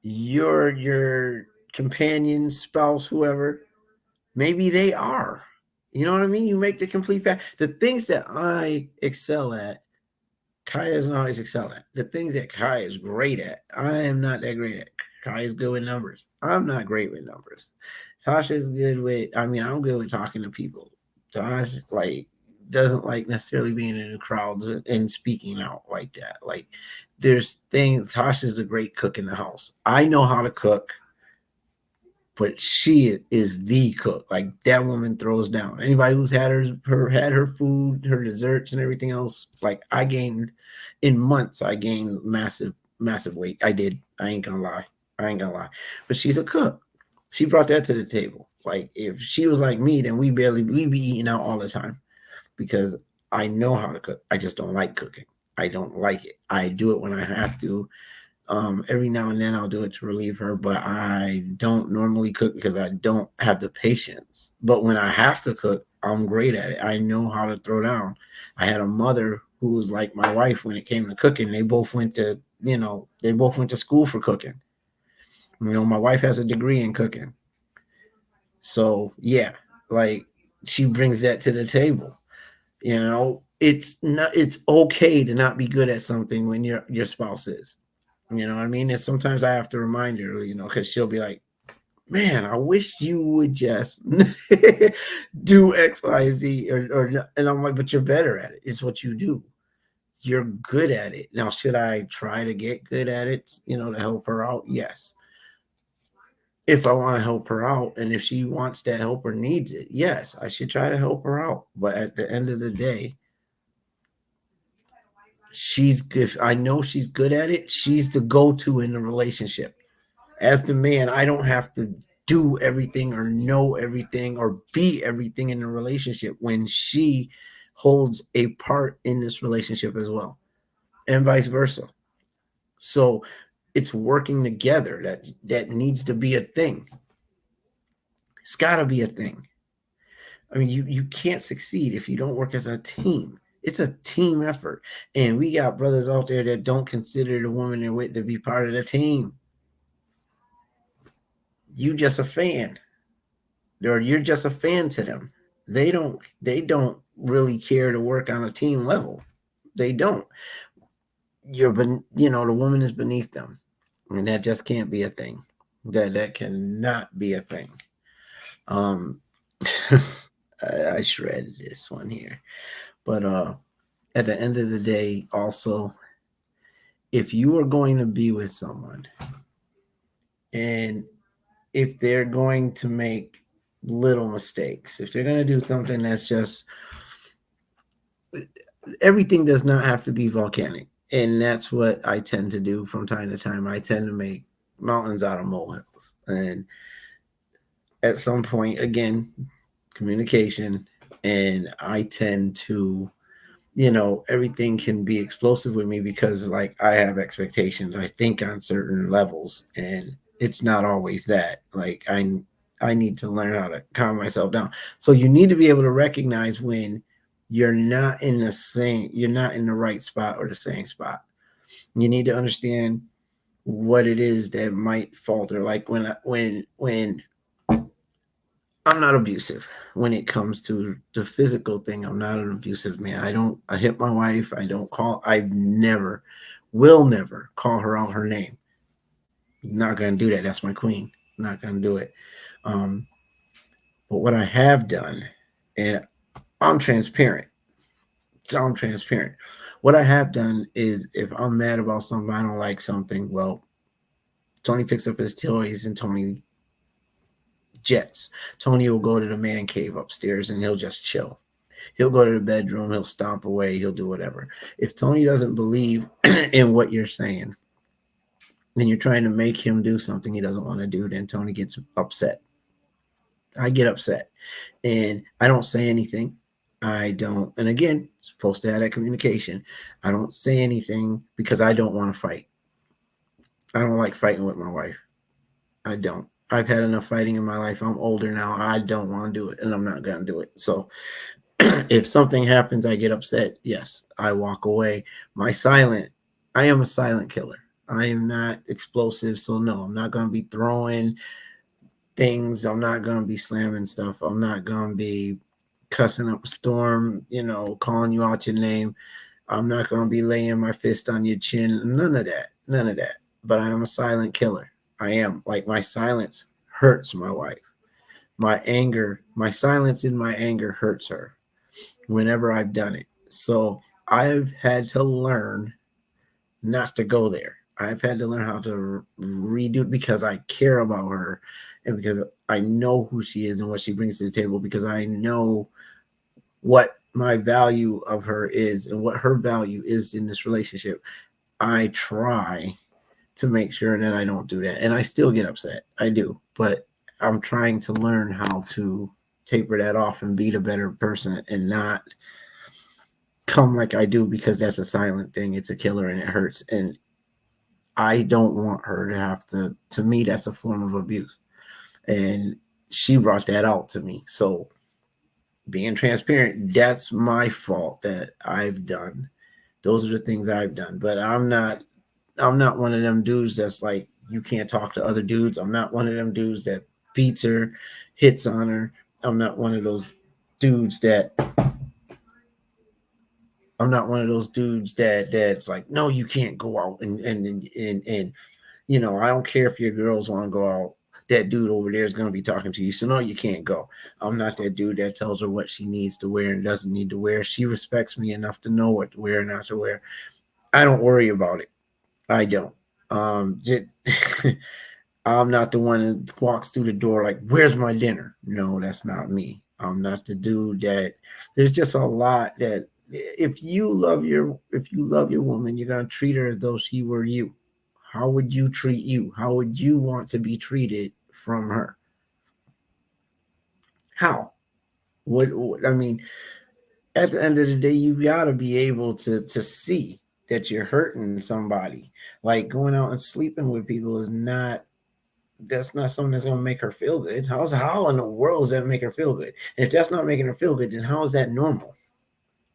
Your companion, spouse, whoever, maybe they are. You know what I mean? You make the complete pack. The things that I excel at, Kaya doesn't always excel at. The things that Kaya is great at, I am not that great at. Kaya's good with numbers. I'm not great with numbers. Tasha's good with, I'm good with talking to people. Tosh, doesn't like necessarily being in the crowds and speaking out like that. Like, there's things, Tasha's a great cook in the house. I know how to cook, but she is the cook. Like that woman throws down. Anybody who's had her food, her desserts, and everything else. Like I gained in months. I gained massive weight. I did. I ain't gonna lie. But she's a cook. She brought that to the table. Like if she was like me, then we'd be eating out all the time because I know how to cook. I just don't like cooking. I don't like it. I do it when I have to. Every now and then I'll do it to relieve her, but I don't normally cook because I don't have the patience. But when I have to cook, I'm great at it. I know how to throw down. I had a mother who was like my wife when it came to cooking. They both went to school for cooking. My wife has a degree in cooking. So yeah, like she brings that to the table. It's okay to not be good at something when your spouse is. You know what I mean? And sometimes I have to remind her, because she'll be like, man, I wish you would just do X, Y, Z. And I'm like, but you're better at it. It's what you do. You're good at it. Now, should I try to get good at it, to help her out? Yes. if I want to help her out and if she wants that help or needs it, yes, I should try to help her out. But at the end of the day, she's good. I know she's good at it. She's the go-to in the relationship. As the man, I don't have to do everything or know everything or be everything in the relationship when she holds a part in this relationship as well, and vice versa. So it's working together that needs to be a thing. It's got to be a thing. I mean, you can't succeed if you don't work as a team. It's a team effort. And we got brothers out there that don't consider the woman they're with to be part of the team. You just a fan. Or you're just a fan to them. They don't really care to work on a team level. They don't. The woman is beneath them. I mean, that just can't be a thing. That cannot be a thing. Um I shredded this one here. But at the end of the day, also, if you are going to be with someone and if they're going to make little mistakes, if they're going to do something that's just, everything does not have to be volcanic. And that's what I tend to do from time to time. I tend to make mountains out of molehills. And at some point, again, communication, and I tend to, everything can be explosive with me because like I have expectations. I think on certain levels and it's not always that. Like I need to learn how to calm myself down. So you need to be able to recognize when you're not in the right spot or the same spot. You need to understand what it is that might falter. Like when I'm not abusive when it comes to the physical thing. I'm not an abusive man. I hit my wife. I've never, will never call her out her name. Not going to do that. That's my queen. Not going to do it. Um, but what I have done, and I'm transparent. So I'm transparent. What I have done is if I'm mad about something, I don't like something, well, Tony picks up his toys and Tony jets. Tony will go to the man cave upstairs and he'll just chill. He'll go to the bedroom, he'll stomp away, he'll do whatever. If Tony doesn't believe in what you're saying, then you're trying to make him do something he doesn't want to do, then Tony gets upset. I get upset and I don't say anything. I don't, and again, supposed to have that communication. I don't say anything because I don't want to fight. I don't like fighting with my wife. I don't. I've had enough fighting in my life. I'm older now. I don't want to do it and I'm not going to do it. So if something happens, I get upset. Yes, I walk away. I am a silent killer. I am not explosive. So, no, I'm not going to be throwing things. I'm not going to be slamming stuff. I'm not going to be cussing up a storm, calling you out your name. I'm not going to be laying my fist on your chin. None of that. None of that. But I am a silent killer. I am. Like, my silence hurts my wife. My silence in my anger hurts her whenever I've done it. So I've had to learn not to go there. I've had to learn how to redo it because I care about her and because I know who she is and what she brings to the table, because I know what my value of her is and what her value is in this relationship. I try to make sure that I don't do that. And I still get upset. I do. But I'm trying to learn how to taper that off and be the better person and not come like I do, because that's a silent thing. It's a killer and it hurts. And I don't want her to have to me, that's a form of abuse. And she brought that out to me. So being transparent, that's my fault that I've done. Those are the things I've done. But I'm not one of them dudes that's like, you can't talk to other dudes. I'm not one of them dudes that beats her, hits on her. I'm not one of those dudes that I'm not one of those dudes that's like, no, you can't go out and I don't care if your girls want to go out. That dude over there is going to be talking to you, so no, you can't go. I'm not that dude that tells her what she needs to wear and doesn't need to wear. She respects me enough to know what to wear and not to wear. I don't worry about it. I don't. I'm not the one that walks through the door like, "Where's my dinner?" No, that's not me. I'm not the dude that. There's just a lot that if you love your woman, you're gonna treat her as though she were you. How would you treat you? How would you want to be treated from her? How? What I mean, at the end of the day, you gotta be able to see that you're hurting somebody. Like going out and sleeping with people is not that's not something that's gonna make her feel good. How in the world does that make her feel good? And if that's not making her feel good, then how is that normal?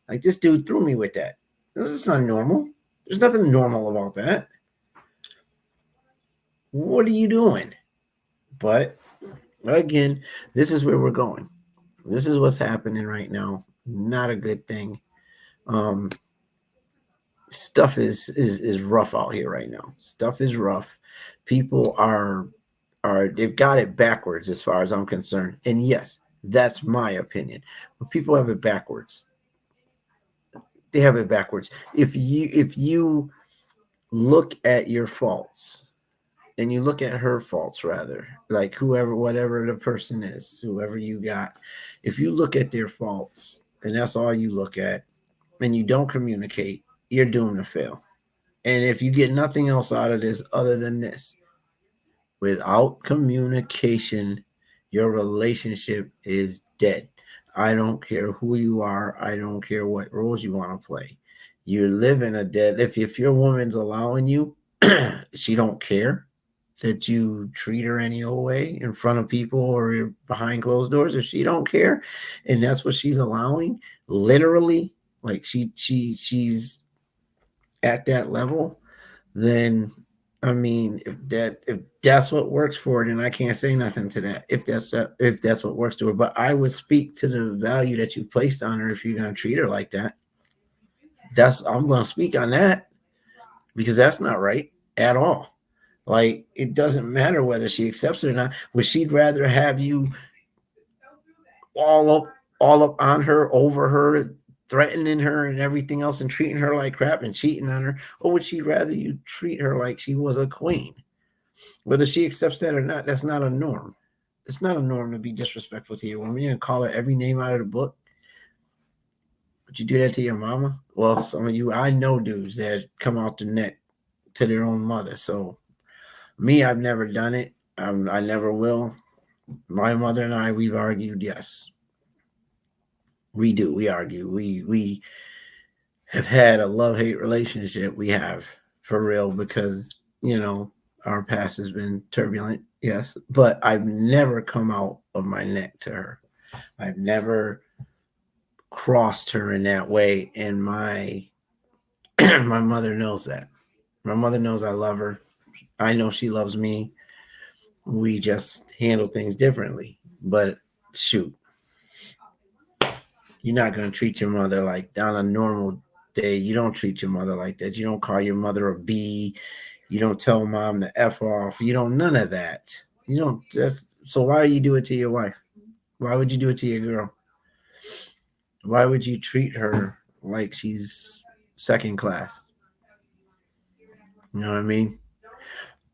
Like this dude threw me with that. That's not normal. There's nothing normal about that. What are you doing? But again, this is where we're going. This is what's happening right now. Not a good thing. Um, Stuff is rough out here right now. Stuff is rough. People are they've got it backwards as far as I'm concerned. And yes, that's my opinion. But people have it backwards. They have it backwards. If you look at your faults and you look at her faults rather, like whoever whatever the person is, whoever you got, if you look at their faults and that's all you look at and you don't communicate, you're doomed to fail. And if you get nothing else out of this other than this, without communication, your relationship is dead. I don't care who you are. I don't care what roles you want to play. You're living a dead. If your woman's allowing you, she don't care that you treat her any old way in front of people or behind closed doors. If she don't care, and that's what she's allowing, literally, like she's at that level, then I mean, if that's what works for it, then I can't say nothing to that. If that's what works to her, but I would speak to the value that you placed on her if you're gonna treat her like that. That's I'm gonna speak on that because that's not right at all. Like it doesn't matter whether she accepts it or not. Would she'd rather have you all up all up on her, over her, threatening her and everything else and treating her like crap and cheating on her? Or would she rather you treat her like she was a queen? Whether she accepts that or not, that's not a norm. It's not a norm to be disrespectful to your woman. You're gonna call her every name out of the book. Would you do that to your mama? Well, some of you, I know dudes that come out the neck to their own mother. So me, I've never done it. I never will. My mother and I, we've argued. Yes, we do. We argue. We have had a love hate relationship. We have for real because our past has been turbulent. Yes, but I've never come out of my neck to her. I've never crossed her in that way, and my my mother knows that. My mother knows I love her. I know she loves me. We just handle things differently. But shoot, you're not gonna treat your mother like on a normal day. You don't treat your mother like that. You don't call your mother a B. You don't tell mom to F off. You don't none of that. You don't just so why you do it to your wife? Why would you do it to your girl? Why would you treat her like she's second class? You know what I mean?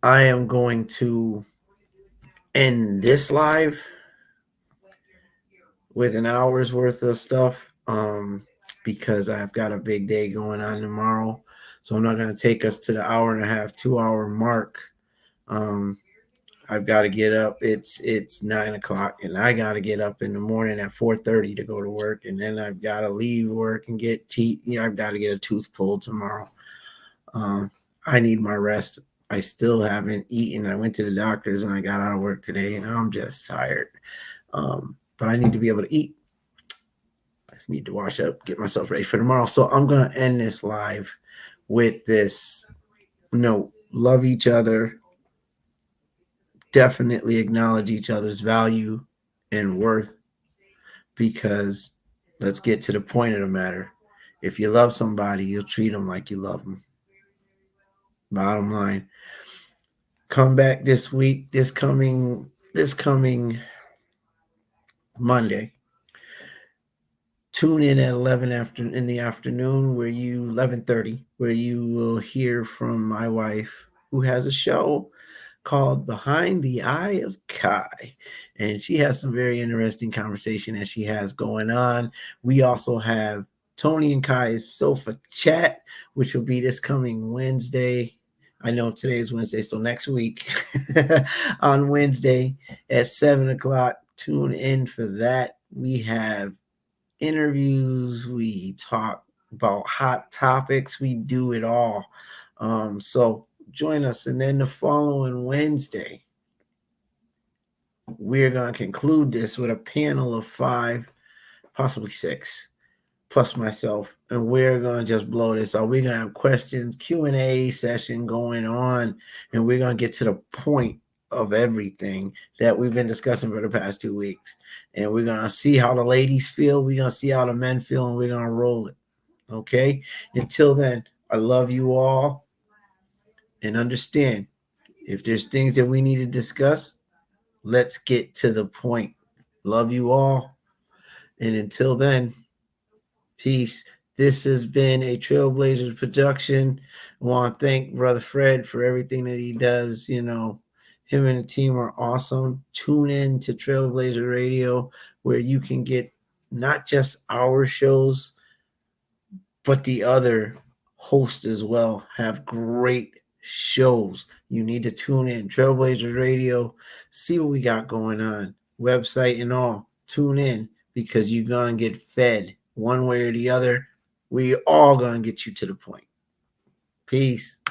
I am going to end this live with an hour's worth of stuff because I've got a big day going on tomorrow. So I'm not going to take us to the hour and a half, 2 hour mark. Um, I've got to get up. It's 9 o'clock, and I got to get up in the morning at 4:30 to go to work, and then I've got to leave work and get teeth. I've got to get a tooth pulled tomorrow. Um, I need my rest. I still haven't eaten. I went to the doctor's when I got out of work today, and I'm just tired. But I need to be able to eat. I need to wash up, get myself ready for tomorrow. So I'm gonna end this live with this note: love each other. Definitely acknowledge each other's value and worth because let's get to the point of the matter. If you love somebody, you'll treat them like you love them. Bottom line. Come back this week, this coming Monday. Tune in at 11 after in the afternoon where you 11:30 where you will hear from my wife who has a show called Behind the Eye of Kai. And she has some very interesting conversation that she has going on. We also have Tony and Kai's Sofa Chat, which will be this coming Wednesday. I know today is Wednesday, so next week on Wednesday at 7 o'clock. Tune in for that. We have interviews, we talk about hot topics, we do it all. So join us. And then the following Wednesday, we're going to conclude this with a panel of 5, possibly 6, plus myself, and we're going to just blow this out. We're going to have questions, Q&A session going on, and we're going to get to the point of everything that we've been discussing for the past 2 weeks. And we're going to see how the ladies feel, we're going to see how the men feel, and we're going to roll it. Okay? Until then, I love you all, and understand, if there's things that we need to discuss, let's get to the point. Love you all. And until then, peace. This has been a Trailblazers production. I want to thank Brother Fred for everything that he does. You know, him and the team are awesome. Tune in to Trailblazer Radio, where you can get not just our shows, but the other hosts as well have great shows. You need to tune in. Trailblazers Radio, see what we got going on, website and all. Tune in, because you're going to get fed one way or the other. We all going to get you to the point. Peace.